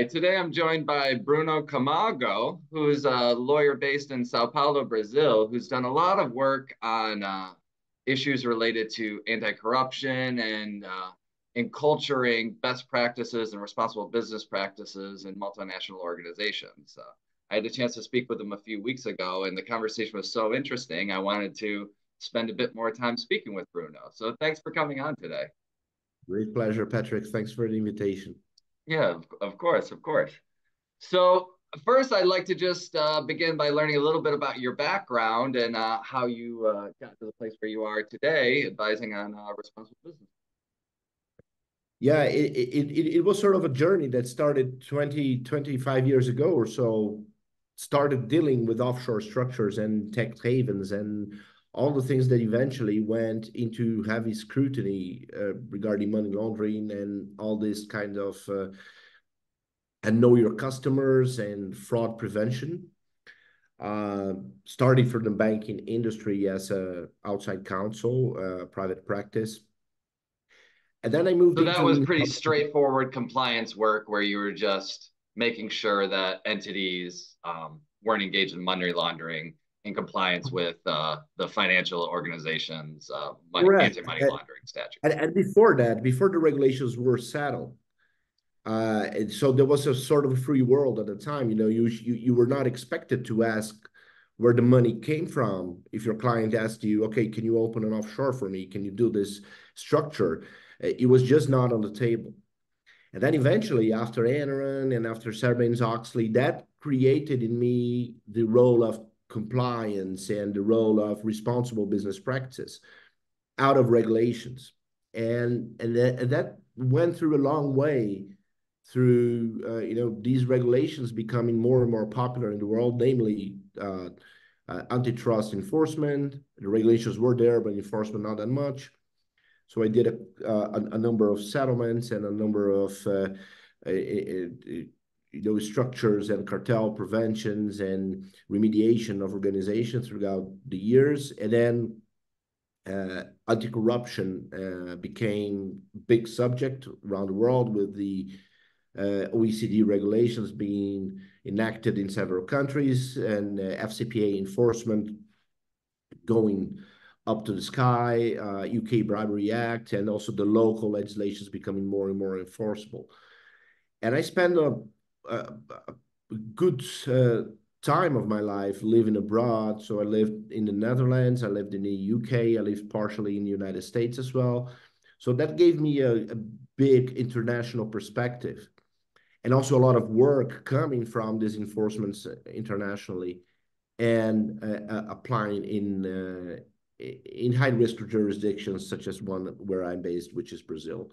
Hi, today I'm joined by Bruno Camargo, who's a lawyer based in Sao Paulo, Brazil, who's done a lot of work on issues related to anti-corruption and enculturing best practices and responsible business practices in multinational organizations. I had a chance to speak with him a few weeks ago, and the conversation was so interesting, I wanted to spend a bit more time speaking with Bruno. So thanks for coming on today. Great pleasure, Patrick. Thanks for the invitation. Yeah, of course, of course. So first, I'd like to just begin by learning a little bit about your background and how you got to the place where you are today, advising on responsible business. Yeah, it was sort of a journey that started 25 years ago or so. Started dealing with offshore structures and tax havens and all the things that eventually went into heavy scrutiny regarding money laundering and all this kind of and know your customers and fraud prevention. Starting from the banking industry as a outside counsel, private practice. And then I moved So that into was pretty straightforward compliance work where you were just making sure that entities weren't engaged in money laundering in compliance with the financial organization's anti-money laundering statute. And before that, before the regulations were settled, and so there was a sort of a free world at the time. You know, you were not expected to ask where the money came from. If your client asked you, okay, can you open an offshore for me? Can you do this structure? It was just not on the table. And then eventually, after Enron and after Sarbanes-Oxley, that created in me the role of compliance and the role of responsible business practices out of regulations. And that went through a long way through these regulations becoming more and more popular in the world, namely antitrust enforcement. The regulations were there, but enforcement not that much. So I did a number of settlements and a number of structures and cartel preventions and remediation of organizations throughout the years. And then anti-corruption became a big subject around the world with the OECD regulations being enacted in several countries and FCPA enforcement going up to the sky, UK Bribery Act, and also the local legislations becoming more and more enforceable. And I spent a good time of my life living abroad. So I lived in the Netherlands, I lived in the UK, I lived partially in the United States as well. So that gave me a big international perspective and also a lot of work coming from these enforcements internationally and applying in high-risk jurisdictions such as one where I'm based, which is Brazil.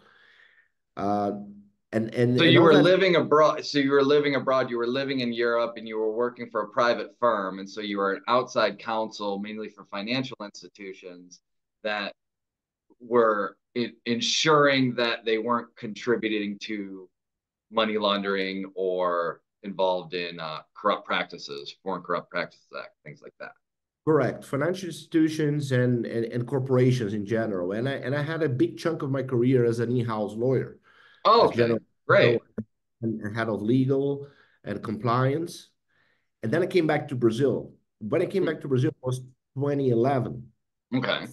So you were living abroad. You were living in Europe, and you were working for a private firm, and so you were an outside counsel, mainly for financial institutions that were ensuring that they weren't contributing to money laundering or involved in corrupt practices, Foreign Corrupt Practices Act, things like that. Correct. Financial institutions and corporations in general. And I had a big chunk of my career as an in-house lawyer. Oh, okay. Great. And head of legal and compliance. And then I came back to Brazil. When I came back to Brazil, it was 2011. Okay.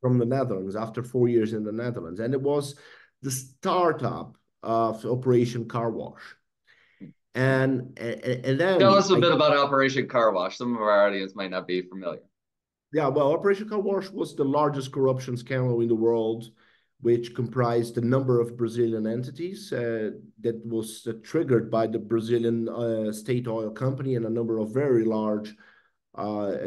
From the Netherlands, after 4 years in the Netherlands. And it was the startup of Operation Car Wash. And then tell us a bit about Operation Car Wash. Some of our audience might not be familiar. Yeah, well, Operation Car Wash was the largest corruption scandal in the world, which comprised a number of Brazilian entities that was triggered by the Brazilian state oil company and a number of very large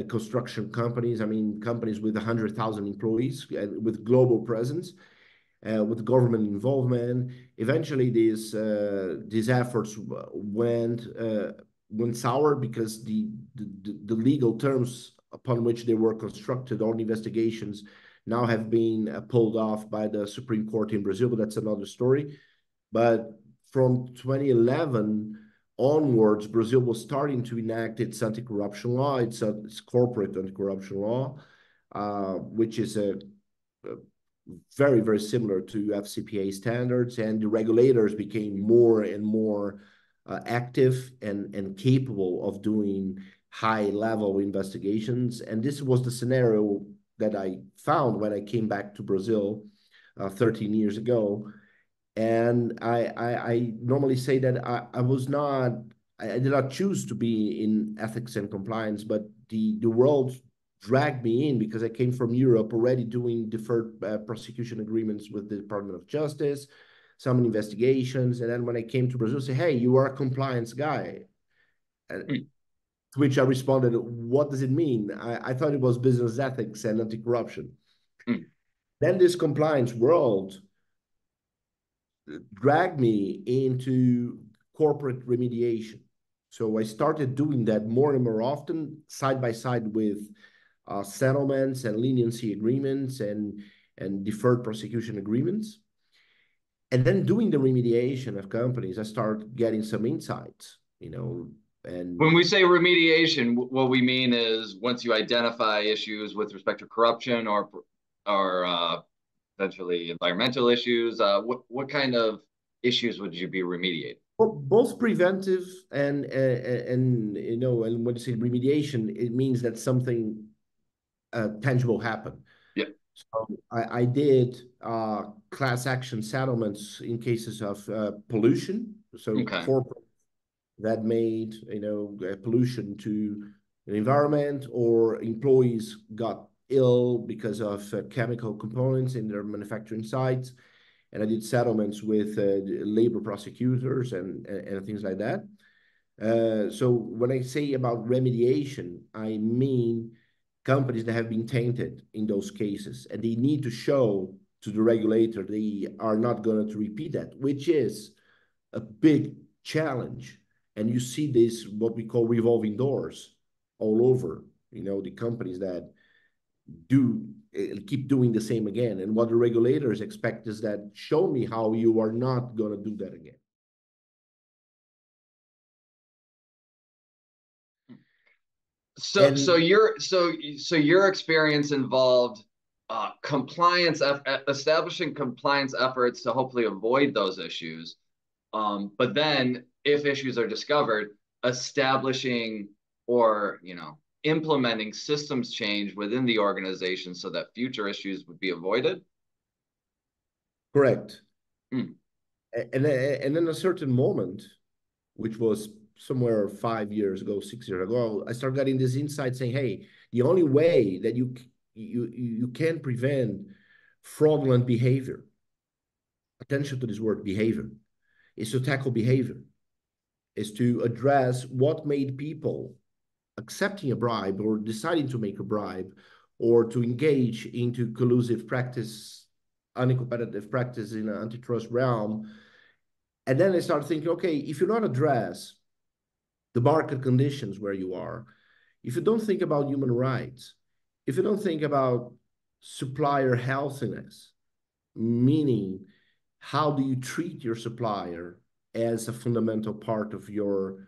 construction companies. I mean, companies with 100,000 employees and with global presence. With government involvement. Eventually, these efforts went sour because the legal terms upon which they were constructed, all investigations now have been pulled off by the Supreme Court in Brazil, but that's another story. But from 2011 onwards, Brazil was starting to enact its anti-corruption law, its corporate anti-corruption law, which is a very, very similar to FCPA standards, and the regulators became more and more active and capable of doing high-level investigations. And this was the scenario that I found when I came back to Brazil 13 years ago. And I normally say that I did not choose to be in ethics and compliance, but the world dragged me in because I came from Europe already doing deferred prosecution agreements with the Department of Justice, some investigations. And then when I came to Brazil, say, hey, you are a compliance guy. And Mm. to which I responded, what does it mean? I thought it was business ethics and anti-corruption. Mm. Then this compliance world dragged me into corporate remediation. So I started doing that more and more often, side by side with settlements and leniency agreements and deferred prosecution agreements. And then doing the remediation of companies, I started getting some insights, and When we say remediation, what we mean is once you identify issues with respect to corruption or potentially environmental issues, what kind of issues would you be remediating? both preventive and when you say remediation, it means that something tangible happened. Yeah. So I did class action settlements in cases of pollution. So Okay. corporate that made pollution to the environment, or employees got ill because of chemical components in their manufacturing sites, and I did settlements with labor prosecutors and things like that. So when I say about remediation, I mean companies that have been tainted in those cases, and they need to show to the regulator they are not going to repeat that, which is a big challenge. And you see this, what we call revolving doors all over, the companies that do keep doing the same again. And what the regulators expect is that show me how you are not going to do that again. So, And your experience involved establishing compliance efforts to hopefully avoid those issues. But then, if issues are discovered, establishing or implementing systems change within the organization so that future issues would be avoided. correct. Mm. And in a certain moment, which was somewhere 5 years ago, 6 years ago, I started getting this insight saying, hey, the only way that you can prevent fraudulent behavior, attention to this word behavior, is to tackle behavior, is to address what made people accepting a bribe or deciding to make a bribe or to engage into collusive practice, uncompetitive practice in an antitrust realm. And then I started thinking, okay, if you don't address the market conditions where you are, if you don't think about human rights, if you don't think about supplier healthiness, meaning how do you treat your supplier as a fundamental part of your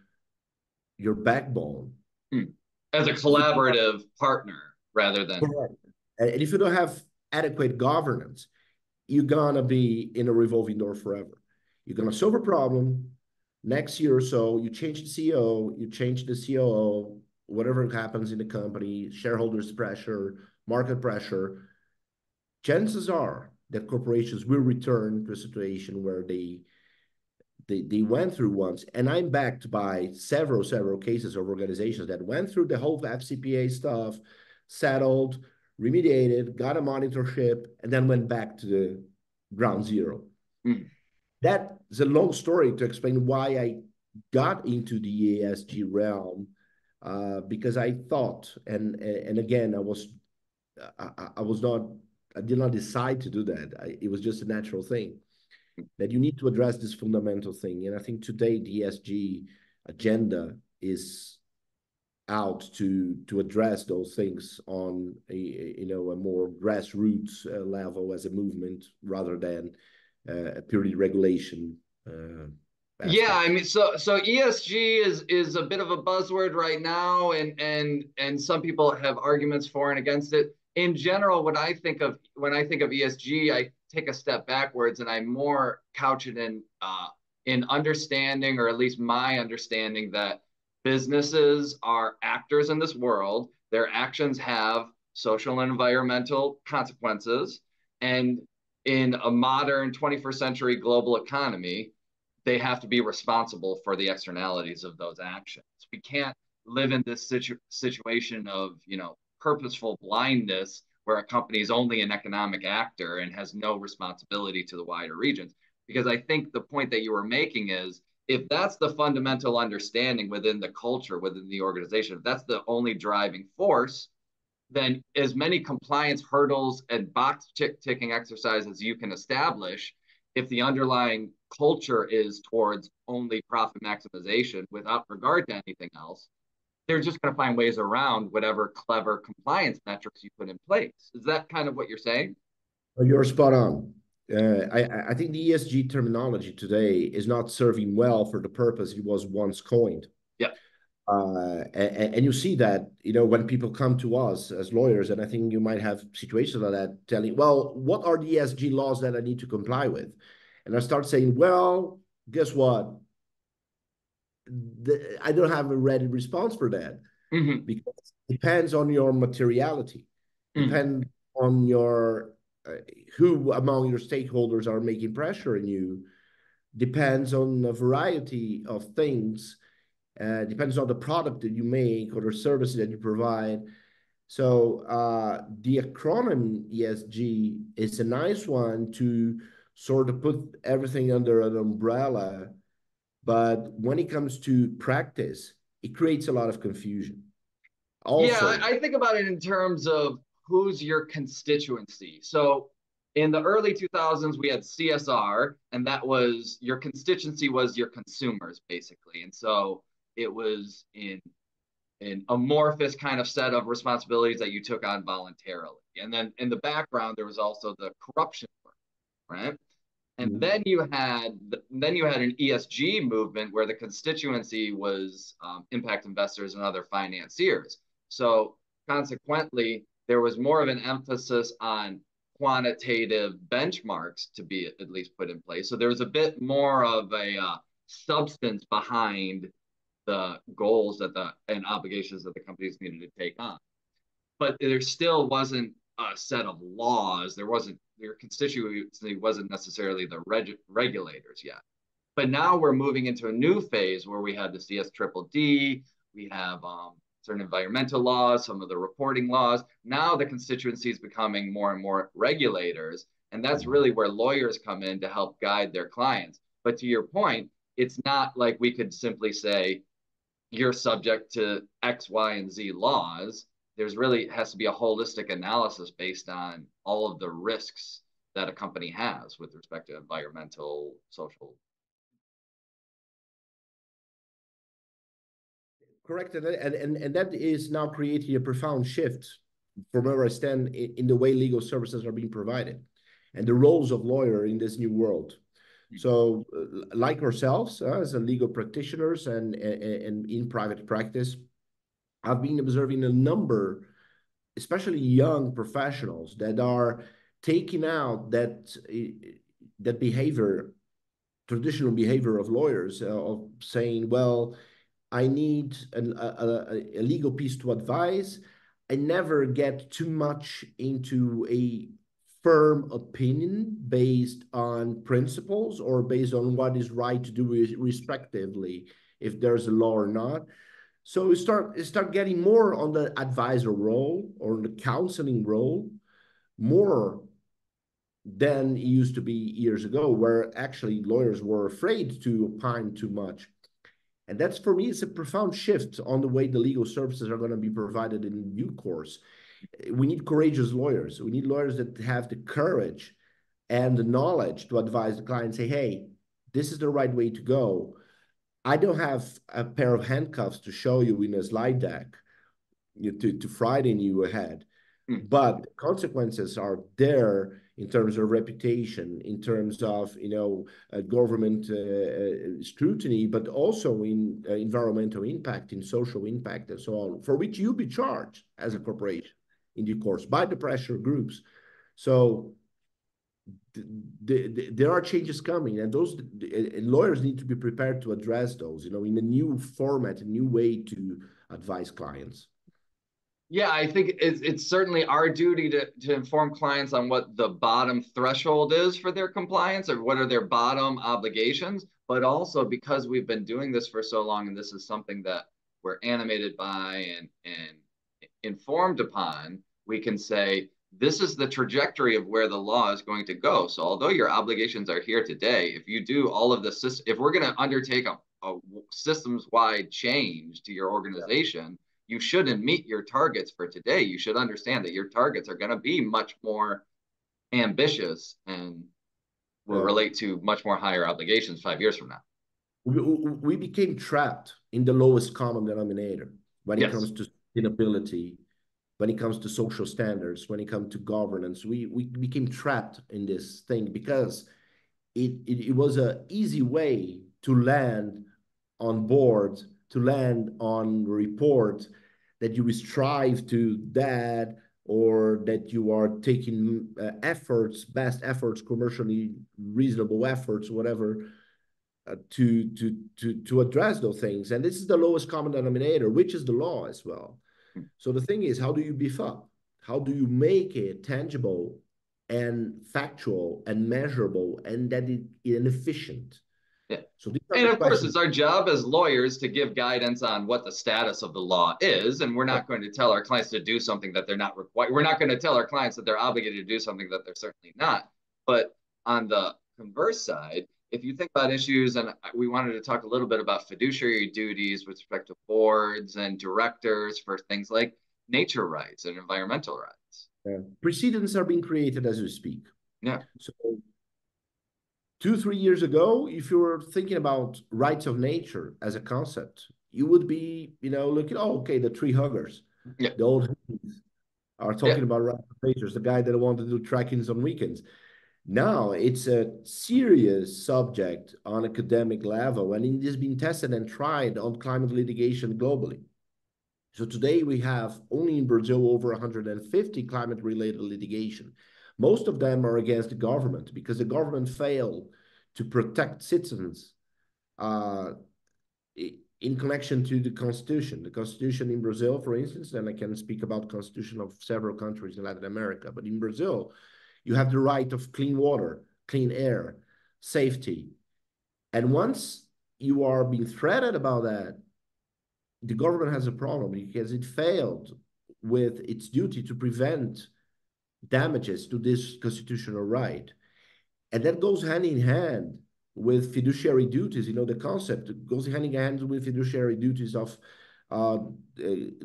backbone. Mm. As a If you don't have, collaborative partner rather than. correct. And if you don't have adequate governance, you're gonna be in a revolving door forever. You're gonna solve a problem. Next year or so, you change the CEO, you change the COO, whatever happens in the company, shareholders pressure, market pressure. Chances are that corporations will return to a situation where they went through once. And I'm backed by several cases of organizations that went through the whole FCPA stuff, settled, remediated, got a monitorship, and then went back to the ground zero. Mm. That's a long story to explain why I got into the ESG realm, because I thought, and again, I did not decide to do that. It was just a natural thing that you need to address this fundamental thing. And I think today the ESG agenda is out to address those things on a more grassroots level as a movement rather than a purely regulation Yeah, I aspect. mean, so ESG is a bit of a buzzword right now, and some people have arguments for and against it. In general, when I think of ESG, I take a step backwards and I more couch it in in understanding, or at least my understanding, that businesses are actors in this world. Their actions have social and environmental consequences. And in a modern 21st century global economy, they have to be responsible for the externalities of those actions. We can't live in this situation of, purposeful blindness where a company is only an economic actor and has no responsibility to the wider regions. Because I think the point that you were making is, if that's the fundamental understanding within the culture, within the organization, if that's the only driving force, then as many compliance hurdles and box ticking exercises you can establish, if the underlying culture is towards only profit maximization without regard to anything else, they're just going to find ways around whatever clever compliance metrics you put in place. Is that kind of what you're saying? You're spot on. I think the ESG terminology today is not serving well for the purpose it was once coined. Yeah. And you see that, when people come to us as lawyers, and I think you might have situations like that, telling, well, what are the ESG laws that I need to comply with? And I start saying, well, guess what? I don't have a ready response for that, because it depends on your materiality, depend on your who among your stakeholders are making pressure on you, depends on a variety of things, depends on the product that you make or the service that you provide. So the acronym ESG is a nice one to sort of put everything under an umbrella. But when it comes to practice, it creates a lot of confusion. Yeah, Also, I think about it in terms of who's your constituency. So in the early 2000s, we had CSR, and that was your constituency was your consumers, basically. And so it was in an amorphous kind of set of responsibilities that you took on voluntarily. And then in the background, there was also the corruption work, right? And then you had an ESG movement where the constituency was impact investors and other financiers. So consequently, there was more of an emphasis on quantitative benchmarks to be at least put in place. So there was a bit more of a substance behind the goals and obligations that the companies needed to take on. But there still wasn't a set of laws. Your constituency wasn't necessarily the regulators yet. But now we're moving into a new phase where we have the CSDDD, we have certain environmental laws, some of the reporting laws. Now the constituency is becoming more and more regulators. And that's really where lawyers come in to help guide their clients. But to your point, it's not like we could simply say, you're subject to X, Y, and Z laws. There's really has to be a holistic analysis based on all of the risks that a company has with respect to environmental, social. correct. And that is now creating a profound shift from where I stand in the way legal services are being provided and the roles of lawyer in this new world. So like ourselves as a legal practitioners and in private practice, I've been observing a number, especially young professionals, that are taking out that behavior, traditional behavior of lawyers, of saying, well, I need a legal piece to advise. I never get too much into a firm opinion based on principles or based on what is right to do respectively, if there's a law or not. So we start getting more on the advisor role or the counseling role, more than it used to be years ago, where actually lawyers were afraid to opine too much. And that's, for me, it's a profound shift on the way the legal services are going to be provided in due course. We need courageous lawyers. We need lawyers that have the courage and the knowledge to advise the client, say, hey, this is the right way to go. I don't have a pair of handcuffs to show you in a slide deck to frighten you ahead. But consequences are there in terms of reputation, in terms of government scrutiny, but also in environmental impact, in social impact, and so on, for which you be charged as a corporation in due course by the pressure groups. So there are changes coming, and those lawyers need to be prepared to address those, in a new format, a new way to advise clients. Yeah, I think it's certainly our duty to inform clients on what the bottom threshold is for their compliance or what are their bottom obligations. But also because we've been doing this for so long and this is something that we're animated by and informed upon, we can say, this is the trajectory of where the law is going to go. So although your obligations are here today, if you do all of this, if we're going to undertake a systems-wide change to your organization, you shouldn't meet your targets for today. You should understand that your targets are going to be much more ambitious and will relate to much more higher obligations 5 years from now. We became trapped in the lowest common denominator when it comes to sustainability, when it comes to social standards, when it comes to governance. We became trapped in this thing because it was an easy way to land on board, to land on report that you strive to that, or that you are taking best efforts, commercially reasonable efforts, whatever, to address those things. And this is the lowest common denominator, which is the law as well. So the thing is, how do you beef up? How do you make it tangible and factual and measurable and that it efficient? Yeah. So and of course, it's our job as lawyers to give guidance on what the status of the law is. And we're not going to tell our clients to do something that they're not required. We're not going to tell our clients that they're obligated to do something that they're certainly not. But on the converse side, if you think about issues, and we wanted to talk a little bit about fiduciary duties with respect to boards and directors for things like nature rights and environmental rights. Precedents are being created as we speak. Yeah. So 2-3 years ago, if you were thinking about rights of nature as a concept, you would be, looking, okay, the tree huggers, the old are talking about rights of nature, the guy that wanted to do trekkings on weekends. Now it's a serious subject on academic level, and it is being tested and tried on climate litigation globally. So today we have only in Brazil over 150 climate-related litigation. Most of them are against the government because the government failed to protect citizens in connection to the Constitution. The Constitution in Brazil, for instance, and I can speak about the Constitution of several countries in Latin America, but in Brazil, you have the right of clean water, clean air, safety. And once you are being threatened about that, the government has a problem because it failed with its duty to prevent damages to this constitutional right. And that goes hand in hand with fiduciary duties. The concept goes hand in hand with fiduciary duties of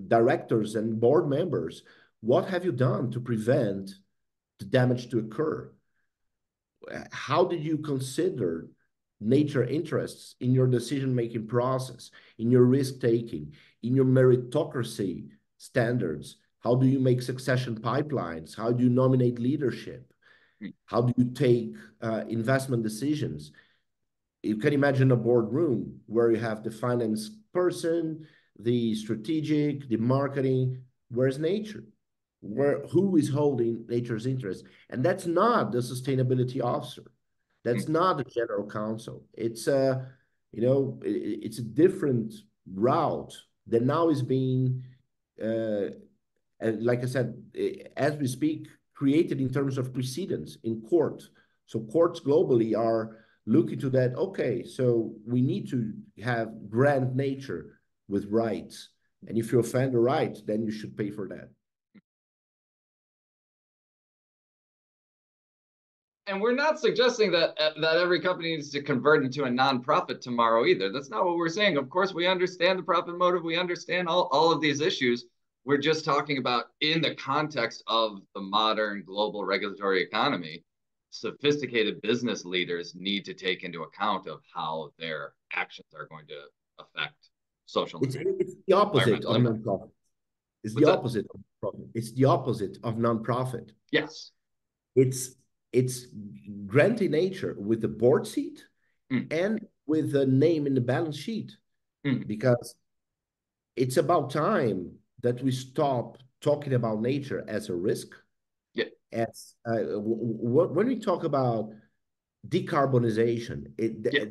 directors and board members. What have you done to prevent the damage to occur? How did you consider nature interests in your decision-making process, in your risk-taking, in your meritocracy standards? How do you make succession pipelines? How do you nominate leadership? How do you take investment decisions? You can imagine a boardroom where you have the finance person, the strategic, the marketing. Where's nature? Who is holding nature's interest? And that's not the sustainability officer. That's not the general counsel. It's it's a different route that now is being, like I said, as we speak, created in terms of precedents in court. So courts globally are looking to that. Okay, so we need to have grant nature with rights, and if you offend the right, then you should pay for that. And we're not suggesting that every company needs to convert into a nonprofit tomorrow either. That's not what we're saying. Of course, we understand the profit motive. We understand all of these issues. We're just talking about in the context of the modern global regulatory economy, sophisticated business leaders need to take into account of how their actions are going to affect social. It's the opposite of nonprofit. It's the opposite of profit. It's the opposite of nonprofit. Yes. It's granting nature with the board seat and with the name in the balance sheet, because it's about time that we stop talking about nature as a risk Yeah. As when we talk about decarbonization, Yeah.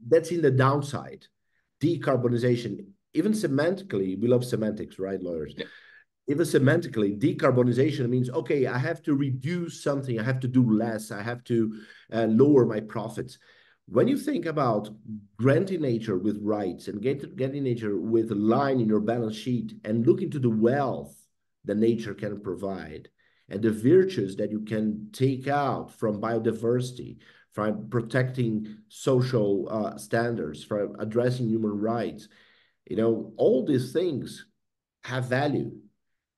that's in the downside. Decarbonization, even semantically, we love semantics, right, lawyers? Yeah. Even semantically, decarbonization means, okay, I have to reduce something, I have to do less, I have to lower my profits. When you think about granting nature with rights and getting nature with a line in your balance sheet and look into the wealth that nature can provide and the virtues that you can take out from biodiversity, from protecting social standards, from addressing human rights, all these things have value.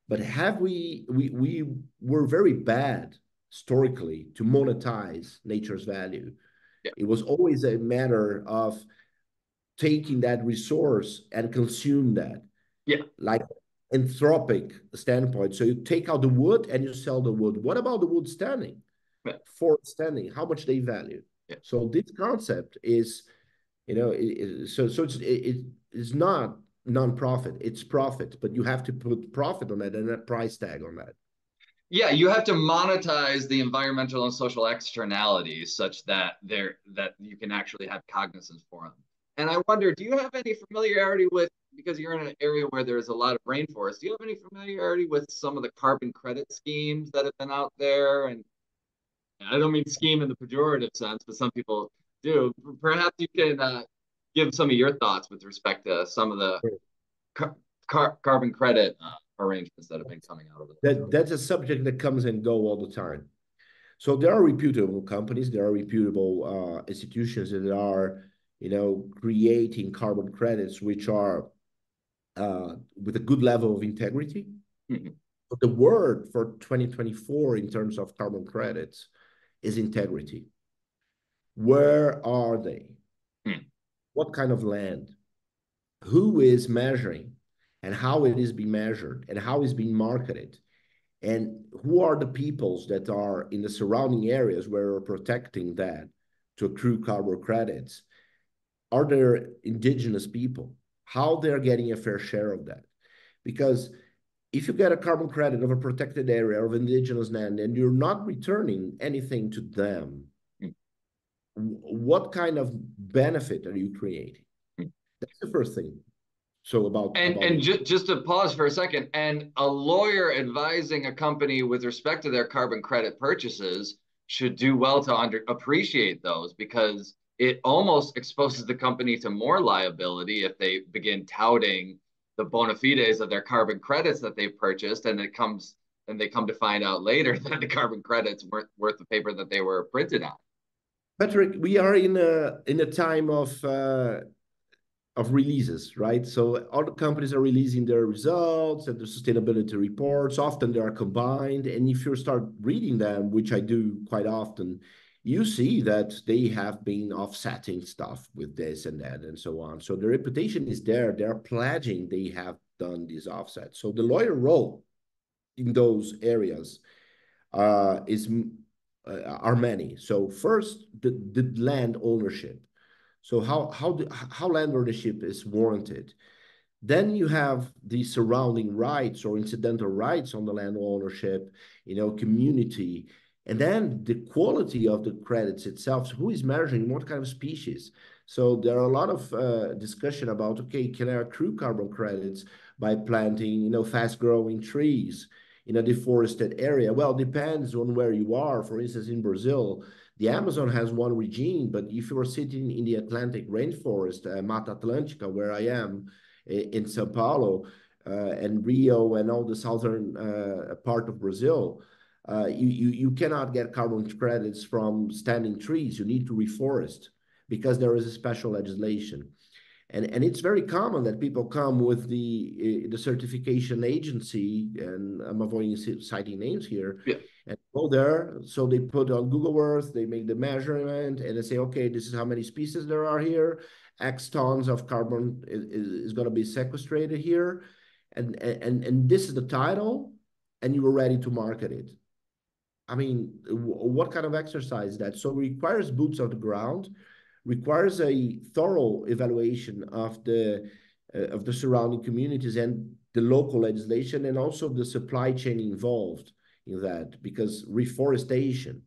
But have we were very bad historically to monetize nature's value. Yeah. It was always a matter of taking that resource and consume that, Yeah. like anthropic standpoint. So you take out the wood and you sell the wood. What about the wood standing? Yeah. Forest standing, how much they value? Yeah. So this concept is, it's not non-profit, it's profit, but you have to put profit on that and a price tag on that. Yeah, you have to monetize the environmental and social externalities such that you can actually have cognizance for them. And I wonder, do you have any familiarity with, because you're in an area where there's a lot of rainforest, do you have any familiarity with some of the carbon credit schemes that have been out there? And I don't mean scheme in the pejorative sense, but some people do. Perhaps you can give some of your thoughts with respect to some of the carbon credit arrangements that have been coming out of it. That's a subject that comes and go all the time. So there are reputable companies, there are reputable institutions that are, creating carbon credits, which are with a good level of integrity. Mm-hmm. But the word for 2024 in terms of carbon credits is integrity. Where are they? Mm. What kind of land? Who is measuring and how it is being measured and how it's being marketed? And who are the peoples that are in the surrounding areas where we're protecting that to accrue carbon credits? Are there indigenous people? How they're getting a fair share of that? Because if you get a carbon credit of a protected area of indigenous land and you're not returning anything to them, Mm. what kind of benefit are you creating? Mm. That's the first thing. So And just to pause for a second, and a lawyer advising a company with respect to their carbon credit purchases should do well to appreciate those, because it almost exposes the company to more liability if they begin touting the bona fides of their carbon credits that they've purchased, and they come to find out later that the carbon credits weren't worth the paper that they were printed on. Patrick, we are in a time of releases, right? So all the companies are releasing their results and their sustainability reports. Often they are combined. And if you start reading them, which I do quite often, you see that they have been offsetting stuff with this and that and so on. So the reputation is there. They're pledging they have done these offsets. So the lawyer role in those areas are many. So first, the land ownership. So how land ownership is warranted. Then you have the surrounding rights or incidental rights on the land ownership, community, and then the quality of the credits itself. So who is measuring what kind of species? So there are a lot of discussion about, okay, can I accrue carbon credits by planting, fast-growing trees in a deforested area? Well, it depends on where you are. For instance, in Brazil, the Amazon has one regime, but if you are sitting in the Atlantic rainforest, Mata Atlântica, where I am, in Sao Paulo and Rio and all the southern part of Brazil, you cannot get carbon credits from standing trees. You need to reforest because there is a special legislation. And it's very common that people come with the certification agency, and I'm avoiding citing names here, Yeah. and go there. So they put on Google Earth, they make the measurement, and they say, okay, this is how many species there are here. X tons of carbon is going to be sequestrated here. And this is the title, and you were ready to market it. I mean, what kind of exercise is that? So it requires boots on the ground, requires a thorough evaluation of the surrounding communities and the local legislation, and also the supply chain involved in that, because reforestation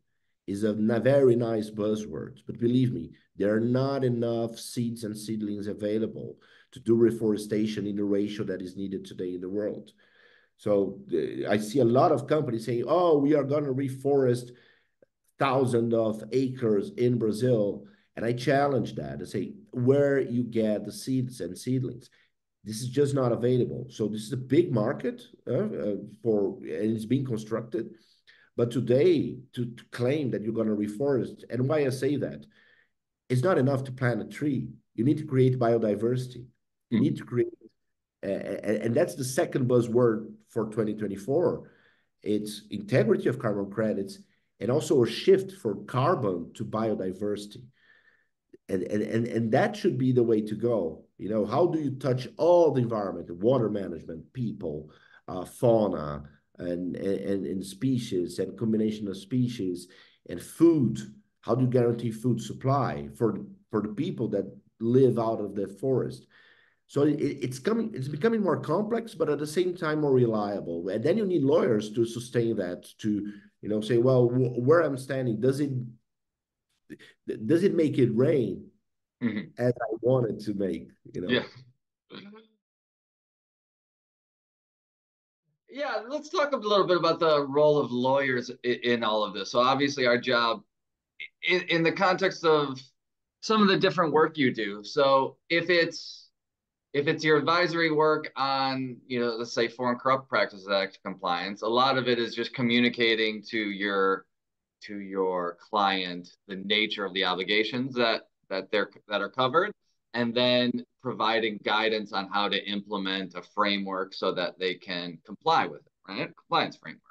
is a very nice buzzword, but believe me, there are not enough seeds and seedlings available to do reforestation in the ratio that is needed today in the world. So I see a lot of companies saying, oh, we are going to reforest thousands of acres in Brazil. And I challenge that and say, where you get the seeds and seedlings. This is just not available. So this is a big market and it's being constructed. But today, to claim that you're going to reforest, and why I say that, it's not enough to plant a tree. You need to create biodiversity. You need to create, and that's the second buzzword for 2024. It's integrity of carbon credits and also a shift for carbon to biodiversity. And that should be the way to go. You know, how do you touch all the environment, the water management, people, fauna, and species, and combination of species, and food? How do you guarantee food supply for the people that live out of the forest? So it's becoming more complex, but at the same time more reliable. And then you need lawyers to sustain that, to, you know, say, well, where I'm standing, does it make it rain as I want it to make, you know? Yeah. Yeah, let's talk a little bit about the role of lawyers in all of this. So obviously our job in the context of some of the different work you do. So if it's your advisory work on, you know, let's say Foreign Corrupt Practices Act compliance, a lot of it is just communicating to your client the nature of the obligations that are covered, and then providing guidance on how to implement a framework so that they can comply with it, right? Compliance framework.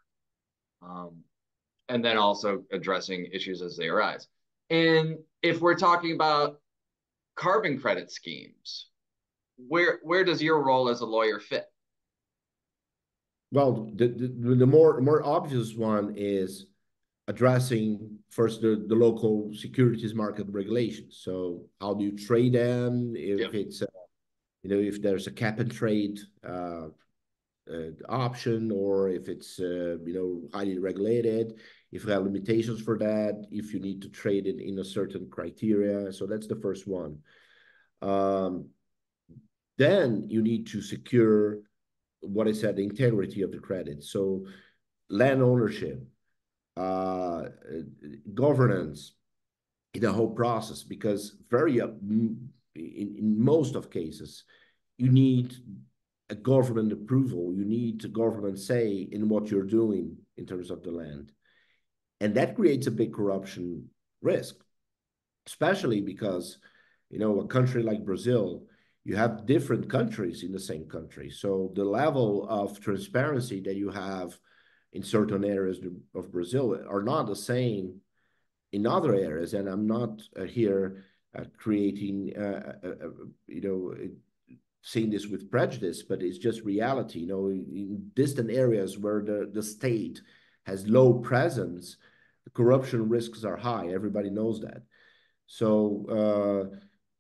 And then also addressing issues as they arise. And if we're talking about carbon credit schemes, where does your role as a lawyer fit? Well, the more obvious one is addressing first the local securities market regulations. So how do you trade them? If it's you know, if there's a cap and trade option, or if it's you know, highly regulated, if you have limitations for that, if you need to trade it in a certain criteria. So that's the first one. Then you need to secure what I said, the integrity of the credit. So land ownership, governance in the whole process, because in most of cases, you need a government approval. You need a government say in what you're doing in terms of the land. And that creates a big corruption risk, especially because, you know, a country like Brazil, you have different countries in the same country. So the level of transparency that you have in certain areas of Brazil are not the same in other areas. And I'm not here creating, you know, seeing this with prejudice, but it's just reality. You know, in distant areas where the state has low presence, the corruption risks are high. Everybody knows that. So,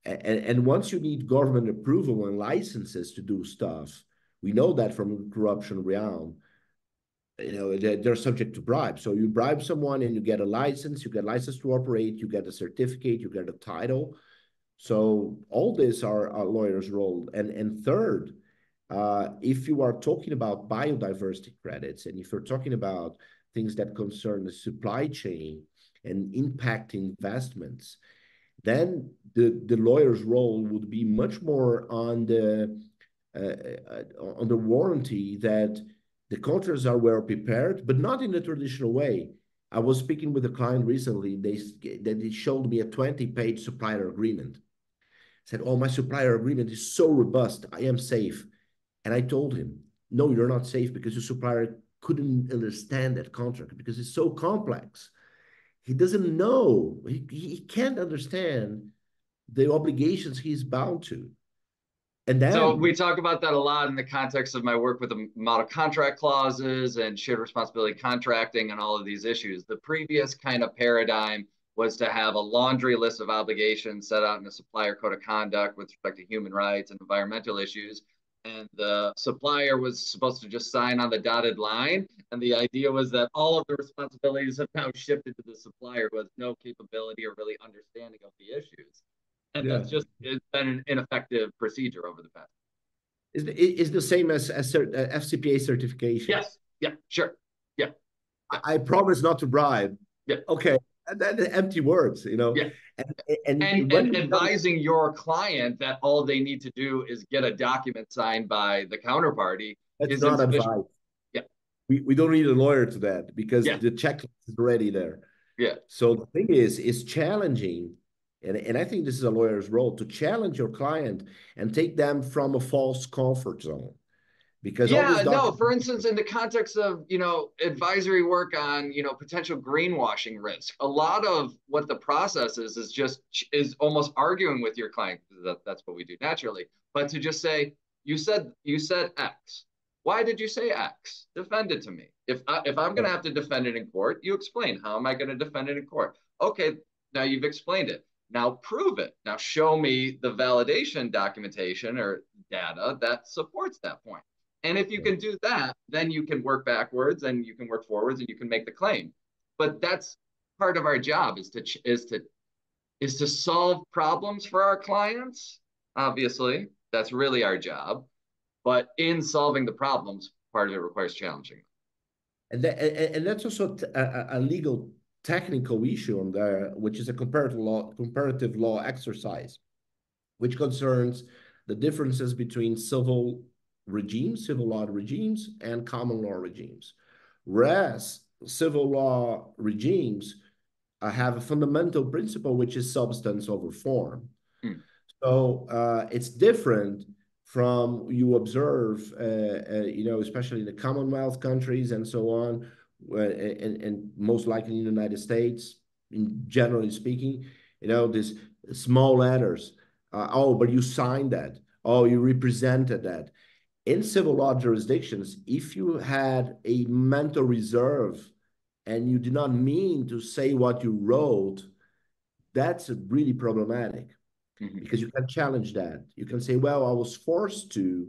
and once you need government approval and licenses to do stuff, we know that from the corruption realm, you know, they're subject to bribes. So you bribe someone and you get a license, you get license to operate, you get a certificate, you get a title. So all these are a lawyer's role. And third, if you are talking about biodiversity credits, and if you're talking about things that concern the supply chain and impact investments, then the lawyer's role would be much more on the warranty that the contracts are well prepared, but not in the traditional way. I was speaking with a client recently. They showed me a 20-page supplier agreement. Said, "Oh, my supplier agreement is so robust. I am safe." And I told him, "No, you're not safe because your supplier couldn't understand that contract because it's so complex. He doesn't know. He can't understand the obligations he's bound to." And So then, we talk about that a lot in the context of my work with the model contract clauses and shared responsibility contracting and all of these issues. The previous kind of paradigm was to have a laundry list of obligations set out in a supplier code of conduct with respect to human rights and environmental issues. and the supplier was supposed to just sign on the dotted line. And the idea was that all of the responsibilities have now shifted to the supplier who has no capability or really understanding of the issues. And Yeah. that's just, it's been an ineffective procedure over the past. Is the same as FCPA certification. Yes. Yeah, sure. Yeah. Yeah. I promise not to bribe. Yeah. Okay. That empty words, you know. Yeah. And when And we come, advising your client that all they need to do is get a document signed by the counterparty that's is not insufficient. advice. Yeah. We don't need a lawyer to that because Yeah. the checklist is already there. Yeah. So the thing is challenging, and I think this is a lawyer's role to challenge your client and take them from a false comfort zone. Because all this Yeah, no, document, for instance, in the context of, advisory work on, potential greenwashing risk, a lot of what the process is just is almost arguing with your client. That's what we do naturally. But to just say, you said X. Why did you say X? Defend it to me. If I'm going to have to defend it in court, you explain. How am I going to defend it in court? Okay, now you've explained it. Now prove it. Now show me the validation documentation or data that supports that point. And if you can do that, then you can work backwards and you can work forwards and you can make the claim. But that's part of our job is to solve problems for our clients. Obviously, that's really our job. But in solving the problems, part of it requires challenging. and that's also a legal technical issue on there, which is a comparative law exercise, which concerns the differences between civil law regimes, and common law regimes. Whereas civil law regimes have a fundamental principle, which is substance over form. Hmm. So it's different from you observe, especially in the Commonwealth countries and so on, and most likely in the United States, generally speaking, these small letters. Oh, but you signed that. Oh, you represented that. In civil law jurisdictions, if you had a mental reserve and you did not mean to say what you wrote, that's really problematic because you can challenge that. You can say, well, I was forced to,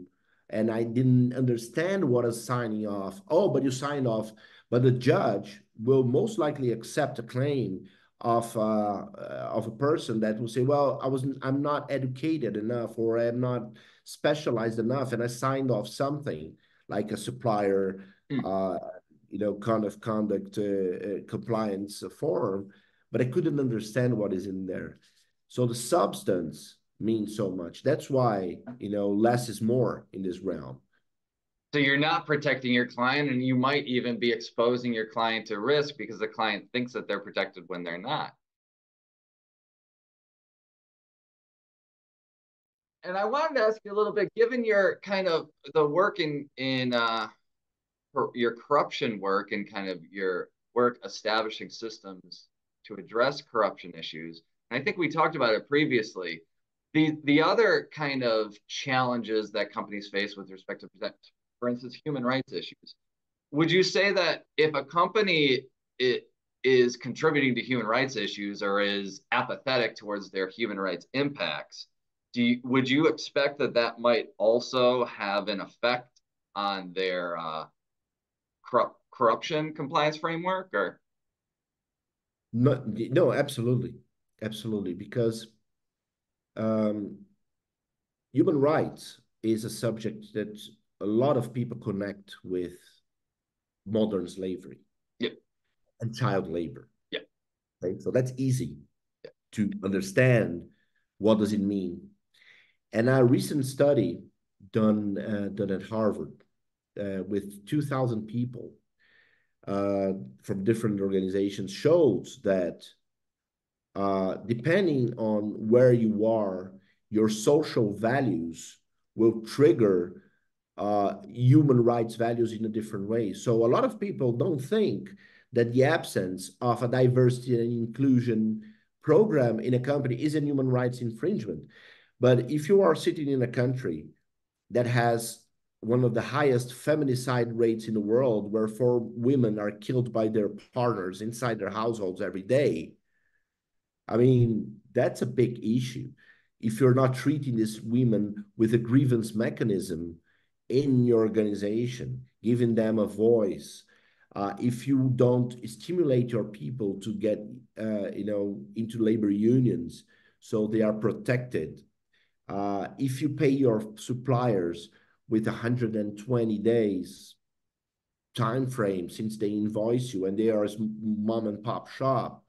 and I didn't understand what I was signing off. Oh, but you signed off. But the judge will most likely accept a claim of a person that will say, well, I'm not educated enough, or I'm not specialized enough, and I signed off something like a supplier, Hmm. kind of conduct compliance form, but I couldn't understand what is in there. So the substance means so much. That's why, less is more in this realm. So you're not protecting your client, and you might even be exposing your client to risk because the client thinks that they're protected when they're not. And I wanted to ask you a little bit, given your kind of the work in your corruption work and kind of your work establishing systems to address corruption issues. And I think we talked about it previously. The other kind of challenges that companies face with respect to protect, for instance, human rights issues. Would you say that if a company is contributing to human rights issues or is apathetic towards their human rights impacts, would you expect that that might also have an effect on their corruption compliance framework? Or No, no, absolutely, absolutely, because um, human rights is a subject that a lot of people connect with modern slavery yeah, and child labor. yeah, Right? So that's easy yeah. to understand. What does it mean? And a recent study done at Harvard with 2,000 people from different organizations shows that depending on where you are, your social values will trigger human rights values in a different way. So a lot of people don't think that the absence of a diversity and inclusion program in a company is a human rights infringement. But if you are sitting in a country that has one of the highest feminicide rates in the world, where 4 women are killed by their partners inside their households every day, I mean, that's a big issue. If you're not treating these women with a grievance mechanism, in your organization, giving them a voice. If you don't stimulate your people to get, into labor unions, so they are protected. If you pay your suppliers with 120 days time frame since they invoice you and they are a mom and pop shop,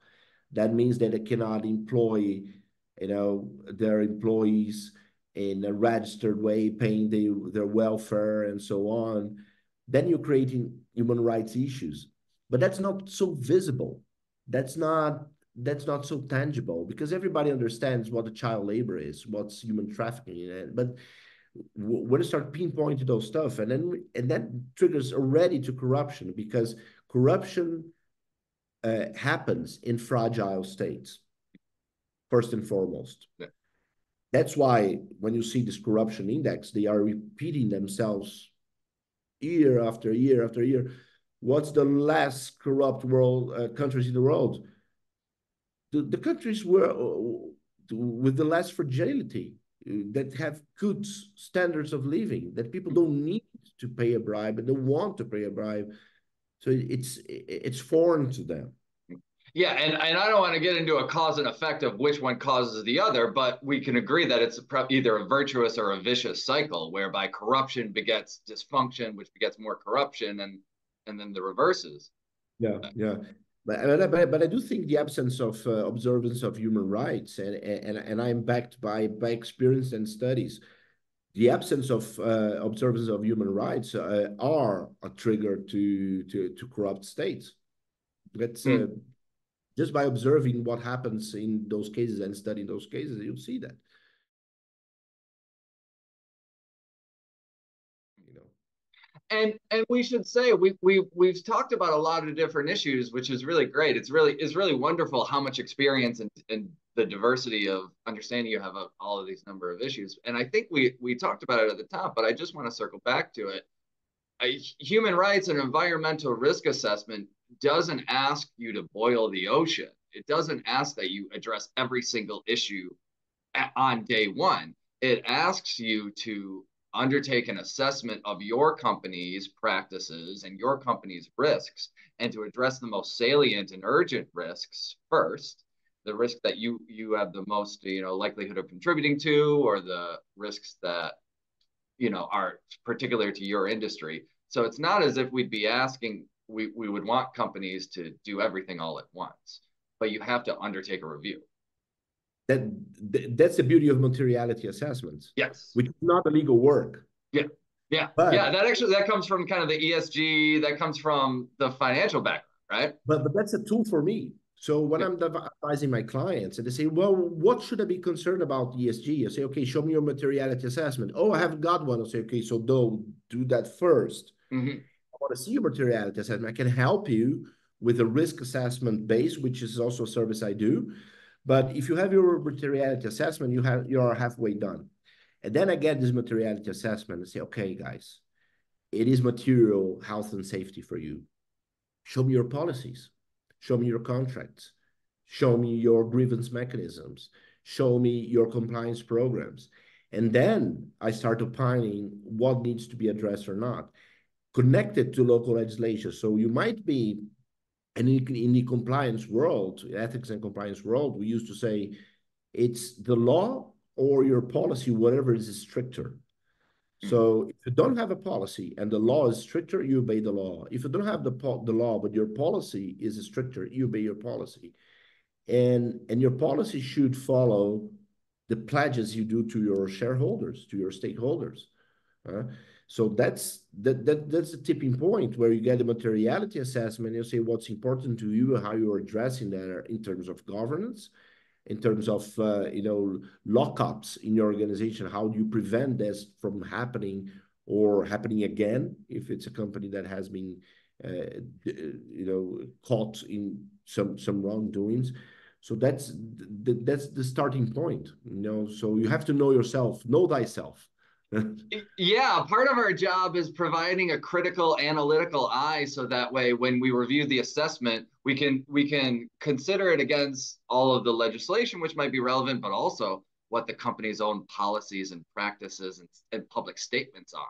that means that they cannot employ, their employees in a registered way, paying their welfare and so on. Then you're creating human rights issues. But that's not so visible. That's not so tangible because everybody understands what the child labor is, what's human trafficking, but when you start pinpointing those stuff, and that triggers already to corruption because corruption happens in fragile states first and foremost. Yeah. That's why when you see this corruption index, they are repeating themselves year after year after year. What's the less corrupt countries in the world? The countries with the less fragility, that have good standards of living, that people don't need to pay a bribe and don't want to pay a bribe. So it's foreign to them. Yeah, and I don't want to get into a cause and effect of which one causes the other, but we can agree that it's either a virtuous or a vicious cycle whereby corruption begets dysfunction, which begets more corruption, and then the reverses. Yeah, yeah. But I do think the absence of observance of human rights, and I'm backed by experience and studies, the absence of observance of human rights are a trigger to corrupt states. That's just by observing what happens in those cases and studying those cases, you'll see that. And we should say we've talked about a lot of different issues, which is really great. It's really wonderful how much experience and the diversity of understanding you have of all of these number of issues. And I think we talked about it at the top, but I just want to circle back to it. Human rights and environmental risk assessment doesn't ask you to boil the ocean. It doesn't ask that you address every single issue on day one. It asks you to undertake an assessment of your company's practices and your company's risks, and to address the most salient and urgent risks first, the risk that you have the most likelihood of contributing to, or the risks that are particular to your industry. So it's not as if we'd be asking, we would want companies to do everything all at once, but you have to undertake a review. That's the beauty of materiality assessments. Yes. Which is not a legal work. Yeah. Yeah. But, yeah. That comes from kind of the ESG, that comes from the financial background, right? But that's a tool for me. So when I'm advising my clients and they say, well, what should I be concerned about ESG? I say, okay, show me your materiality assessment. Oh, I haven't got one. I say, okay, so do that first. Mm-hmm. I want to see your materiality assessment. I can help you with a risk assessment base, which is also a service I do. But if you have your materiality assessment, you are halfway done. And then I get this materiality assessment and say, okay, guys, it is material health and safety for you. Show me your policies. Show me your contracts. Show me your grievance mechanisms. Show me your compliance programs. And then I start opining what needs to be addressed or not, connected to local legislation. So you might be, and in the compliance world, ethics and compliance world, we used to say it's the law or your policy, whatever is stricter. So if you don't have a policy and the law is stricter, you obey the law. If you don't have the law, but your policy is stricter, you obey your policy. And your policy should follow the pledges you do to your shareholders, to your stakeholders. So that's the tipping point where you get a materiality assessment. You say what's important to you, how you're addressing that in terms of governance, in terms of lockups in your organization. How do you prevent this from happening or happening again if it's a company that has been caught in some wrongdoings? So that's the starting point. So you have to know yourself, know thyself. Yeah, part of our job is providing a critical analytical eye, so that way when we review the assessment, we can consider it against all of the legislation which might be relevant, but also what the company's own policies and practices and public statements are.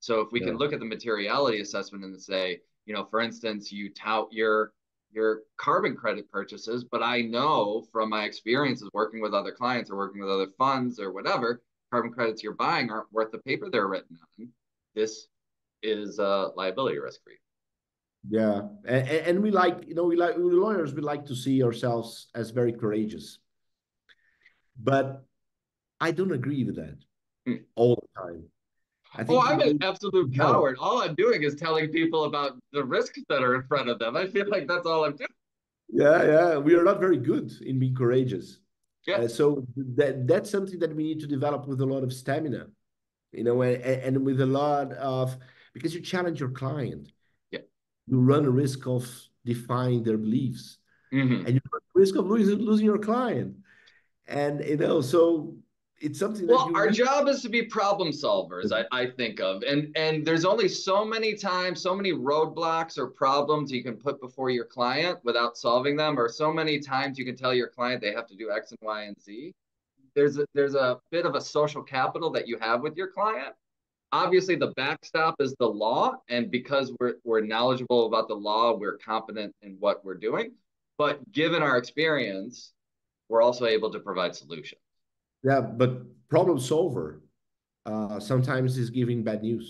So if we Yeah. can look at the materiality assessment and say, you know, for instance, you tout your carbon credit purchases, but I know from my experiences working with other clients or working with other funds or whatever, carbon credits you're buying aren't worth the paper they're written on. This is a liability risk for you. Yeah, and we like, you know, we lawyers, we like to see ourselves as very courageous, but I don't agree with that Hmm. all the time. I Oh, think you I'm an need to absolute develop. coward. All I'm doing is telling people about the risks that are in front of them. I feel like that's all I'm doing. Yeah, yeah, we are not very good in being courageous. Yeah. So that's something that we need to develop with a lot of stamina, you know, and with a lot of, because you challenge your client, Yeah. you run a risk of defying their beliefs, Mm-hmm. and you run a risk of losing your client. And, you know, so it's something that Well, you our really, job is to be problem solvers, I think of. And there's only so many times, so many roadblocks or problems you can put before your client without solving them, or so many times you can tell your client they have to do X and Y and Z. There's a bit of a social capital that you have with your client. Obviously, the backstop is the law, and because we're knowledgeable about the law, we're competent in what we're doing. But given our experience, we're also able to provide solutions. yeah, but problem solver sometimes is giving bad news,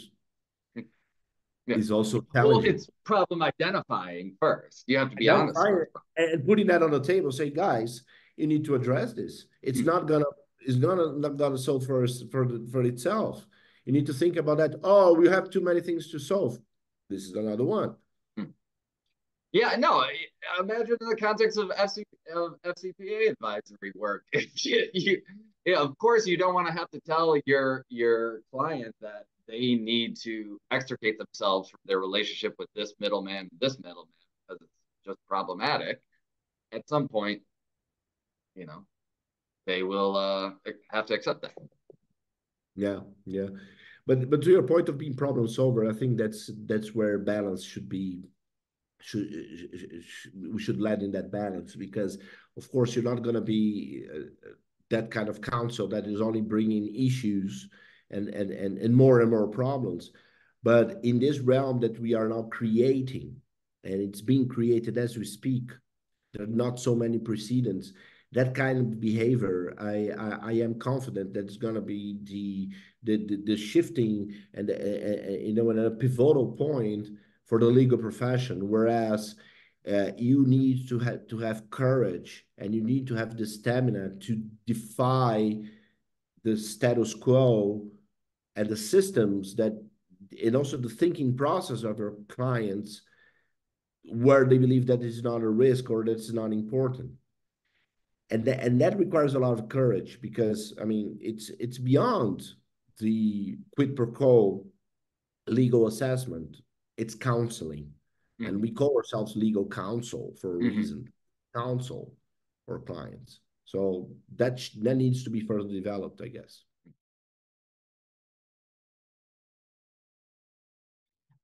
Yeah. is also Well, challenging. it's problem identifying first. You have to be honest Identify first. it and putting that on the table, say, guys, you need to address this. It's not gonna solve for itself. You need to think about that. Oh, we have too many things to solve. This is another one. Yeah, no. Imagine in the context of FCPA advisory work. Yeah, of course, you don't want to have to tell your client that they need to extricate themselves from their relationship with this middleman, because it's just problematic. At some point, you know, they will have to accept that. Yeah, yeah. But to your point of being problem solver, I think that's where balance should be. Should we should land in that balance, because of course you're not going to be that kind of counsel that is only bringing issues and more problems. But in this realm that we are now creating, and it's being created as we speak, there are not so many precedents. That kind of behavior, I am confident that it's going to be the shifting and you know, and a pivotal point for the legal profession. Whereas you need to have courage, and you need to have the stamina to defy the status quo and the systems that, and also the thinking process of our clients, where they believe that it's not a risk or that's not important. And that requires a lot of courage, because I mean it's beyond the quid pro quo legal assessment. It's counseling, and Mm-hmm. we call ourselves legal counsel for a Mm-hmm. reason. Counsel for clients. So that needs to be further developed, I guess.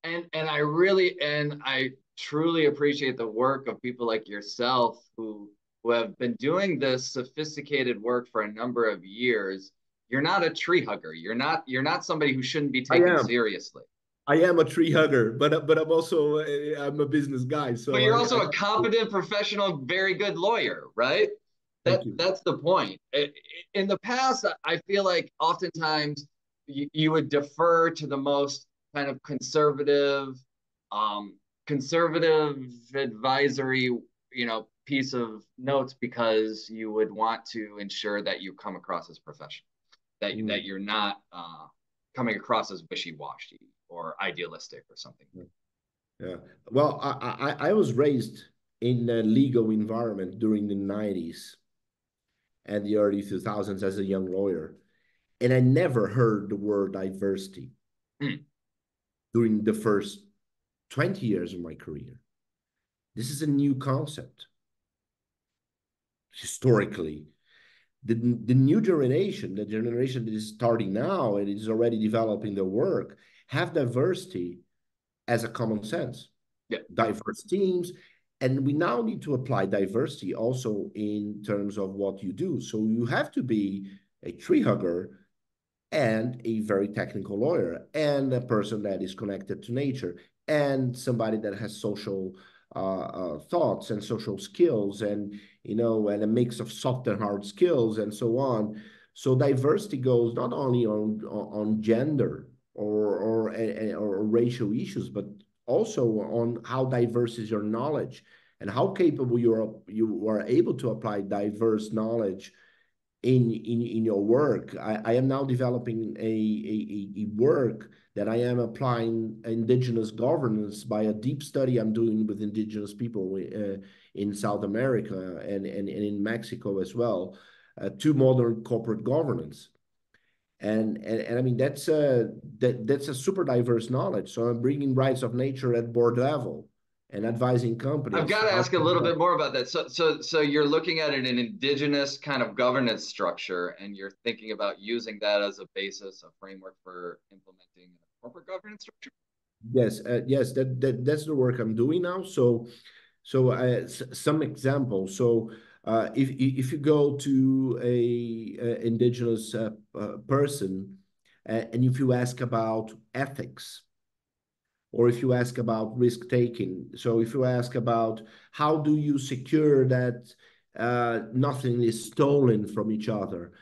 And I truly appreciate the work of people like yourself who have been doing this sophisticated work for a number of years. You're not a tree hugger. You're not somebody who shouldn't be I taken am. seriously. I am a tree hugger, but I'm also I'm a business guy. But So you're I also a competent, professional, very good lawyer, right? thank you. That's the point. In the past, I feel like oftentimes you would defer to the most kind of um, conservative advisory, piece of notes, because you would want to ensure that you come across as professional, that Mm. you're not coming across as wishy-washy or idealistic or something. Yeah. Well, I was raised in a legal environment during the 90s and the early 2000s as a young lawyer. And I never heard the word diversity Mm. during the first 20 years of my career. This is a new concept historically. The new generation, the generation that is starting now and is already developing their work, have diversity as a common sense. Yeah. Diverse teams. And we now need to apply diversity also in terms of what you do. So you have to be a tree hugger and a very technical lawyer, and a person that is connected to nature, and somebody that has social thoughts and social skills, and and a mix of soft and hard skills, and so on. So diversity goes not only on gender or racial issues, but also on how diverse is your knowledge and how capable you are able to apply diverse knowledge in your work. I am now developing a work that I am applying indigenous governance by a deep study I'm doing with indigenous people in South America and in Mexico as well, to modern corporate governance. And I mean that's a super diverse knowledge. So I'm bringing rights of nature at board level and advising I've companies got to how ask a to do little that. bit more about that. So you're looking at an indigenous kind of governance structure, and you're thinking about using that as a basis, a framework for implementing a corporate governance structure. Yes, yes, that's the work I'm doing now. So some examples. So if you go to a indigenous person, and if you ask about ethics, or if you ask about risk taking, so if you ask about how do you secure that nothing is stolen from each other,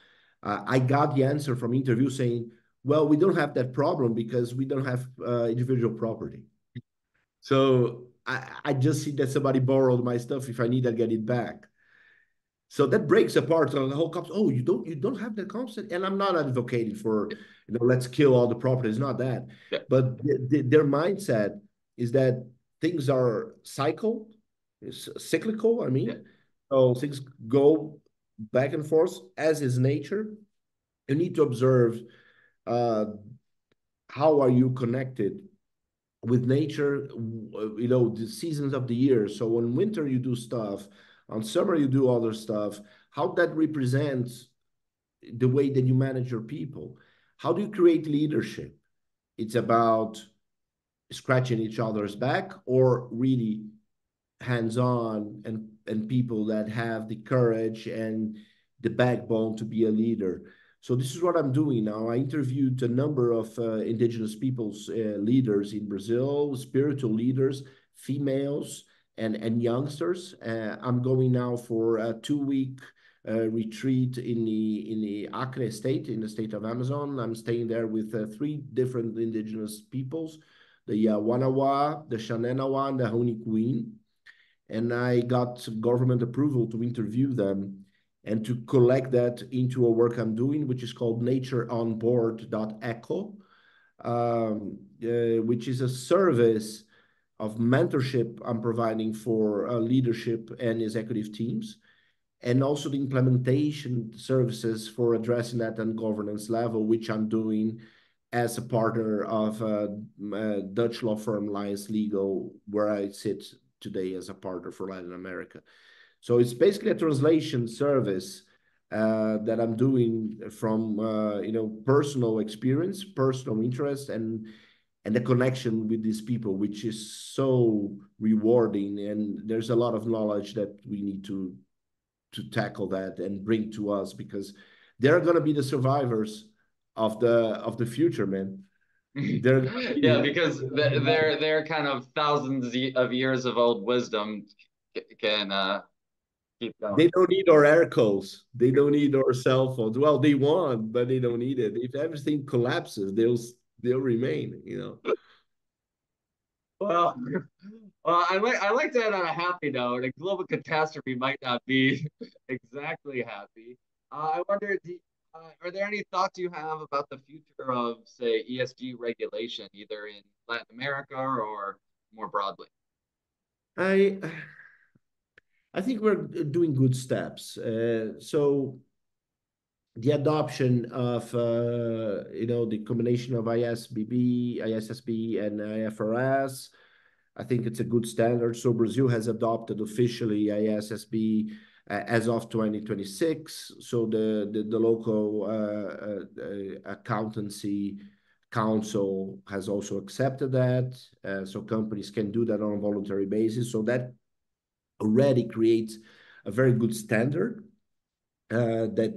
I got the answer from interview saying, well, we don't have that problem because we don't have individual property. So I just see that somebody borrowed my stuff. If I need, I'll get it back. So that breaks apart on the whole concept. Oh, you don't have that concept, and I'm not advocating for let's kill all the property. It's not that, Yeah, but their mindset is that things are cyclical. I yeah. mean, so things go back and forth as is nature. You need to observe uh, how are you connected with nature, the seasons of the year. So on winter you do stuff, on summer you do other stuff. How that represents the way that you manage your people. How do you create leadership? It's about scratching each other's back, or really hands-on and people that have the courage and the backbone to be a leader. So this is what I'm doing now. I interviewed a number of indigenous peoples leaders in Brazil, spiritual leaders, females and youngsters. I'm going now for a 2 week retreat in the Acre state, in the state of Amazon. I'm staying there with three different indigenous peoples, the Wanawa, the Shananawa, and the Hunikuin. And I got government approval to interview them and to collect that into a work I'm doing, which is called natureonboard.echo, which is a service of mentorship I'm providing for leadership and executive teams, and also the implementation services for addressing that on governance level, which I'm doing as a partner of Dutch law firm Liance Legal, where I sit today as a partner for Latin America. So it's basically a translation service that I'm doing from personal experience, personal interest, and the connection with these people, which is so rewarding. And there's a lot of knowledge that we need to tackle that and bring to us, because they're going to be the survivors of the future, man. They're going to Yeah, be because they're kind of thousands of years of old wisdom can keep they going. don't need our air codes. They don't need our cell phones. Well, they want, but they don't need it. If everything collapses, they'll remain. Well, well, I like to end on a happy note. A global catastrophe might not be exactly happy. I wonder, are there any thoughts you have about the future of, say, ESG regulation, either in Latin America or more broadly? I I think we're doing good steps. So the adoption of the combination of ISSB, and IFRS, I think it's a good standard. So Brazil has adopted officially ISSB as of 2026. So the local accountancy council has also accepted that. So companies can do that on a voluntary basis. So that already creates a very good standard that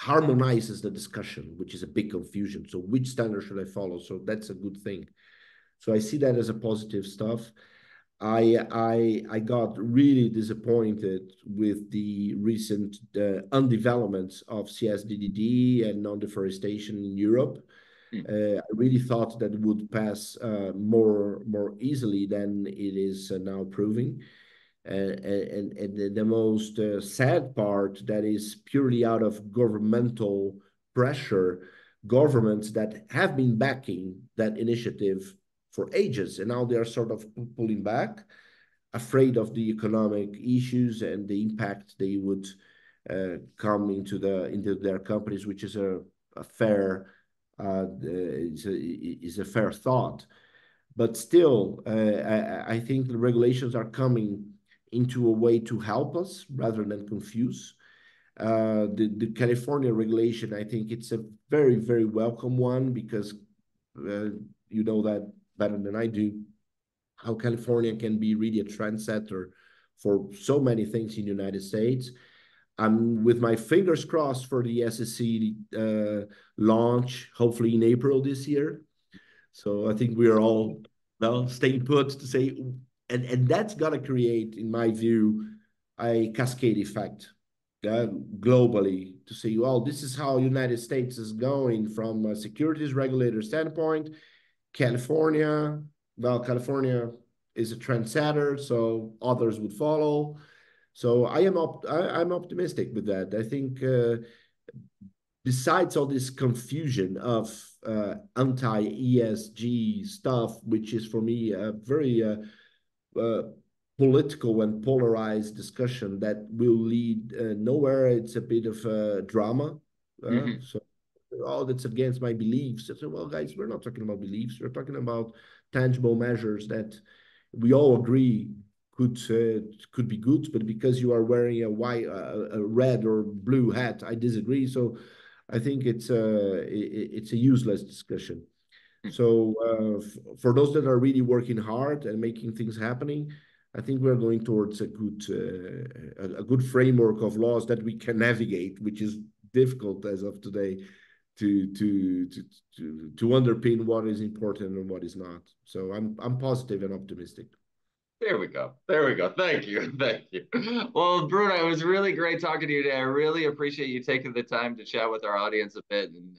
harmonizes the discussion, which is a big confusion. So which standard should I follow? So that's a good thing. So I see that as a positive stuff. I got really disappointed with the recent undevelopments of CSDDD and non-deforestation in Europe. I really thought that it would pass more easily than it is now proving. And the most sad part that is purely out of governmental pressure, governments that have been backing that initiative for ages, and now they are sort of pulling back, afraid of the economic issues and the impact they would come into their companies, which is a fair is a fair thought. But still, I think the regulations are coming into a way to help us rather than confuse. The California regulation, I think it's a very welcome one, because you know that better than I do, how California can be really a trendsetter for so many things in the United States. I'm with my fingers crossed for the SEC launch, hopefully in April this year. So I think we are all staying put to say, and that's gonna create, in my view, a cascade effect globally, to say, well, this is how United States is going from a securities regulator standpoint. California, well, California is a trendsetter, so others would follow. So I'm optimistic with that. I think besides all this confusion of anti-ESG stuff, which is for me a very political and polarized discussion that will lead nowhere. It's a bit of a drama. So, oh, that's against my beliefs. I said, well, guys, we're not talking about beliefs. We're talking about tangible measures that we all agree could be good, but because you are wearing a red or blue hat, I disagree. So I think it's a useless discussion. So for those that are really working hard and making things happening, I think we're going towards a good framework of laws that we can navigate, which is difficult as of today to underpin what is important and what is not. So I'm positive and optimistic. There we go. There we go. Thank you. Thank you. Well, Bruno, it was really great talking to you today. I really appreciate you taking the time to chat with our audience a bit and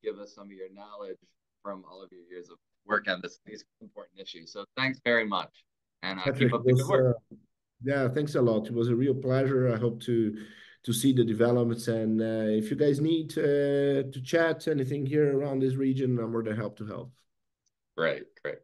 give us some of your knowledge from all of your years of work on these important issues. So thanks very much. And keep Patrick, up the good work. yeah, thanks a lot. It was a real pleasure. I hope to see the developments. And if you guys need to chat anything here around this region, I'm more than happy to help. Great, great.